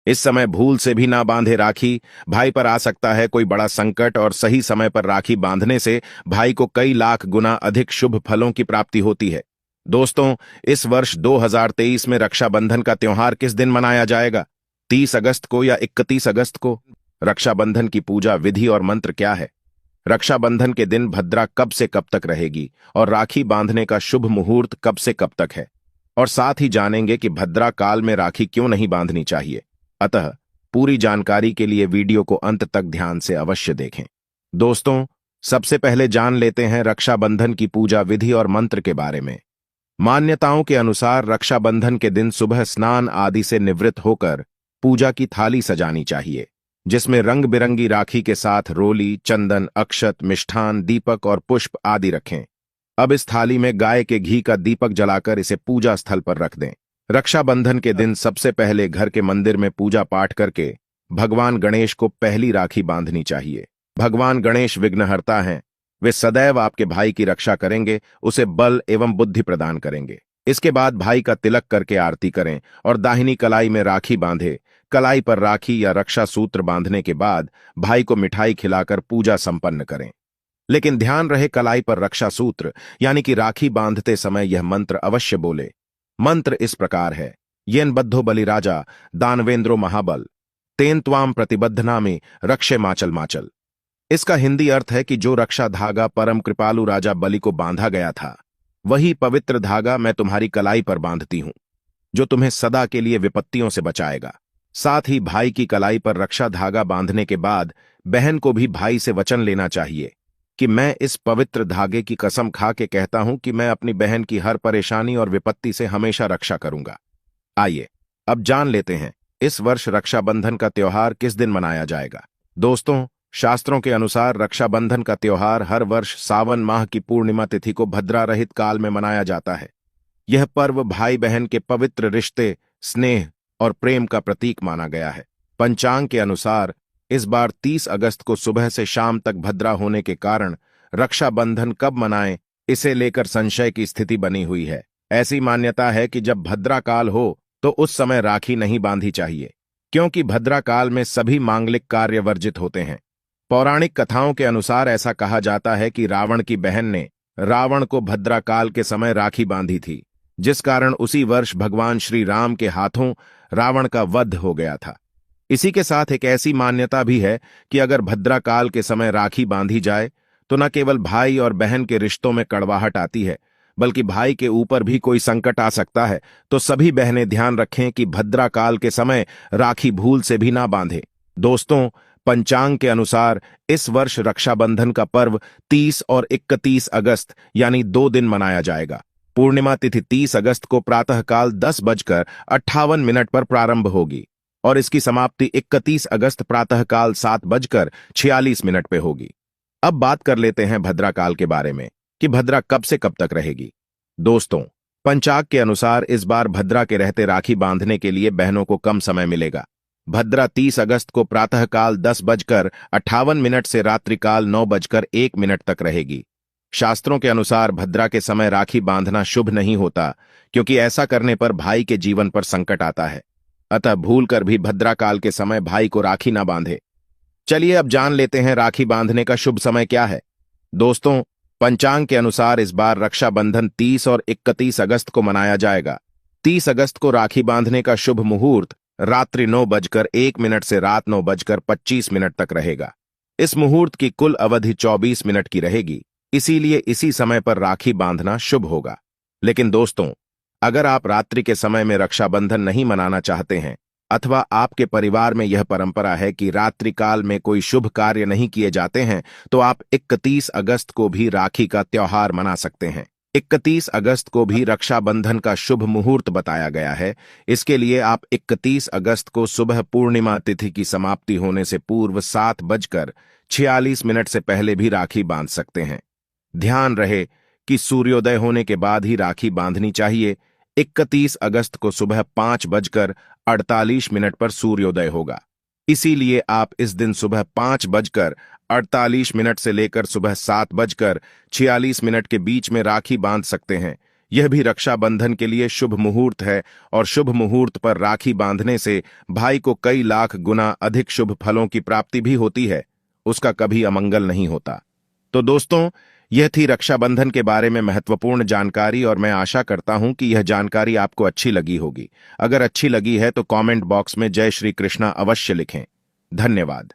इस समय भूल से भी ना बांधे राखी। भाई पर आ सकता है कोई बड़ा संकट और सही समय पर राखी बांधने से भाई को कई लाख गुना अधिक शुभ फलों की प्राप्ति होती है। दोस्तों, इस वर्ष 2023 में रक्षाबंधन का त्योहार किस दिन मनाया जाएगा? 30 अगस्त को या 31 अगस्त को? रक्षाबंधन की पूजा विधि और मंत्र क्या है? रक्षाबंधन के दिन भद्रा कब से कब तक रहेगी और राखी बांधने का शुभ मुहूर्त कब से कब तक है? और साथ ही जानेंगे कि भद्रा काल में राखी क्यों नहीं बांधनी चाहिए। अतः पूरी जानकारी के लिए वीडियो को अंत तक ध्यान से अवश्य देखें। दोस्तों, सबसे पहले जान लेते हैं रक्षाबंधन की पूजा विधि और मंत्र के बारे में। मान्यताओं के अनुसार रक्षाबंधन के दिन सुबह स्नान आदि से निवृत्त होकर पूजा की थाली सजानी चाहिए, जिसमें रंग बिरंगी राखी के साथ रोली, चंदन, अक्षत, मिष्ठान, दीपक और पुष्प आदि रखें। अब इस थाली में गाय के घी का दीपक जलाकर इसे पूजा स्थल पर रख दें। रक्षाबंधन के दिन सबसे पहले घर के मंदिर में पूजा पाठ करके भगवान गणेश को पहली राखी बांधनी चाहिए। भगवान गणेश विघ्नहर्ता हैं। वे सदैव आपके भाई की रक्षा करेंगे, उसे बल एवं बुद्धि प्रदान करेंगे। इसके बाद भाई का तिलक करके आरती करें और दाहिनी कलाई में राखी बांधे। कलाई पर राखी या रक्षा सूत्र बांधने के बाद भाई को मिठाई खिलाकर पूजा संपन्न करें। लेकिन ध्यान रहे, कलाई पर रक्षा सूत्र यानी कि राखी बांधते समय यह मंत्र अवश्य बोले। मंत्र इस प्रकार है: येन बद्धो बलिराजा दानवेंद्रो महाबल तेन त्वाम प्रतिबद्धनामि रक्षे माचल माचल। इसका हिंदी अर्थ है कि जो रक्षा धागा परम कृपालु राजा बलि को बांधा गया था, वही पवित्र धागा मैं तुम्हारी कलाई पर बांधती हूं, जो तुम्हें सदा के लिए विपत्तियों से बचाएगा। साथ ही भाई की कलाई पर रक्षा धागा बांधने के बाद बहन को भी भाई से वचन लेना चाहिए कि मैं इस पवित्र धागे की कसम खा के कहता हूं कि मैं अपनी बहन की हर परेशानी और विपत्ति से हमेशा रक्षा करूंगा। आइए अब जान लेते हैं इस वर्ष रक्षाबंधन का त्योहार किस दिन मनाया जाएगा। दोस्तों, शास्त्रों के अनुसार रक्षाबंधन का त्योहार हर वर्ष सावन माह की पूर्णिमा तिथि को भद्रा रहित काल में मनाया जाता है। यह पर्व भाई बहन के पवित्र रिश्ते, स्नेह और प्रेम का प्रतीक माना गया है। पंचांग के अनुसार इस बार 30 अगस्त को सुबह से शाम तक भद्रा होने के कारण रक्षाबंधन कब मनाएं, इसे लेकर संशय की स्थिति बनी हुई है। ऐसी मान्यता है कि जब भद्रा काल हो तो उस समय राखी नहीं बांधी चाहिए, क्योंकि भद्रा काल में सभी मांगलिक कार्य वर्जित होते हैं। पौराणिक कथाओं के अनुसार ऐसा कहा जाता है कि रावण की बहन ने रावण को भद्रा काल के समय राखी बांधी थी, जिस कारण उसी वर्ष भगवान श्री राम के हाथों रावण का वध हो गया था। इसी के साथ एक ऐसी मान्यता भी है कि अगर भद्रा काल के समय राखी बांधी जाए तो न केवल भाई और बहन के रिश्तों में कड़वाहट आती है, बल्कि भाई के ऊपर भी कोई संकट आ सकता है। तो सभी बहनें ध्यान रखें कि भद्रा काल के समय राखी भूल से भी ना बांधें। दोस्तों, पंचांग के अनुसार इस वर्ष रक्षाबंधन का पर्व 30 और 31 अगस्त यानी 2 दिन मनाया जाएगा। पूर्णिमा तिथि 30 अगस्त को प्रातःकाल 10:58 पर प्रारंभ होगी और इसकी समाप्ति 31 अगस्त प्रातःकाल 7:46 पे होगी। अब बात कर लेते हैं भद्रा काल के बारे में कि भद्रा कब से कब तक रहेगी। दोस्तों, पंचांग के अनुसार इस बार भद्रा के रहते राखी बांधने के लिए बहनों को कम समय मिलेगा। भद्रा 30 अगस्त को प्रातःकाल 10:58 से रात्रिकाल 9:01 तक रहेगी। शास्त्रों के अनुसार भद्रा के समय राखी बांधना शुभ नहीं होता, क्योंकि ऐसा करने पर भाई के जीवन पर संकट आता है। अतः भूलकर भी भद्रा काल के समय भाई को राखी ना बांधे। चलिए अब जान लेते हैं राखी बांधने का शुभ समय क्या है। दोस्तों, पंचांग के अनुसार इस बार रक्षाबंधन 30 और 31 अगस्त को मनाया जाएगा। 30 अगस्त को राखी बांधने का शुभ मुहूर्त रात्रि 9:01 से रात 9:25 तक रहेगा। इस मुहूर्त की कुल अवधि 24 मिनट की रहेगी, इसीलिए इसी समय पर राखी बांधना शुभ होगा। लेकिन दोस्तों, अगर आप रात्रि के समय में रक्षाबंधन नहीं मनाना चाहते हैं अथवा आपके परिवार में यह परंपरा है कि रात्रि काल में कोई शुभ कार्य नहीं किए जाते हैं, तो आप 31 अगस्त को भी राखी का त्योहार मना सकते हैं। 31 अगस्त को भी रक्षाबंधन का शुभ मुहूर्त बताया गया है। इसके लिए आप 31 अगस्त को सुबह पूर्णिमा तिथि की समाप्ति होने से पूर्व 7:46 से पहले भी राखी बांध सकते हैं। ध्यान रहे कि सूर्योदय होने के बाद ही राखी बांधनी चाहिए। 31 अगस्त को सुबह 5:48 पर सूर्योदय होगा, इसीलिए आप इस दिन सुबह 5:48 से लेकर सुबह 7:46 के बीच में राखी बांध सकते हैं। यह भी रक्षाबंधन के लिए शुभ मुहूर्त है और शुभ मुहूर्त पर राखी बांधने से भाई को कई लाख गुना अधिक शुभ फलों की प्राप्ति भी होती है, उसका कभी अमंगल नहीं होता। तो दोस्तों, यह थी रक्षाबंधन के बारे में महत्वपूर्ण जानकारी और मैं आशा करता हूं कि यह जानकारी आपको अच्छी लगी होगी। अगर अच्छी लगी है तो कमेंट बॉक्स में जय श्री कृष्णा अवश्य लिखें। धन्यवाद।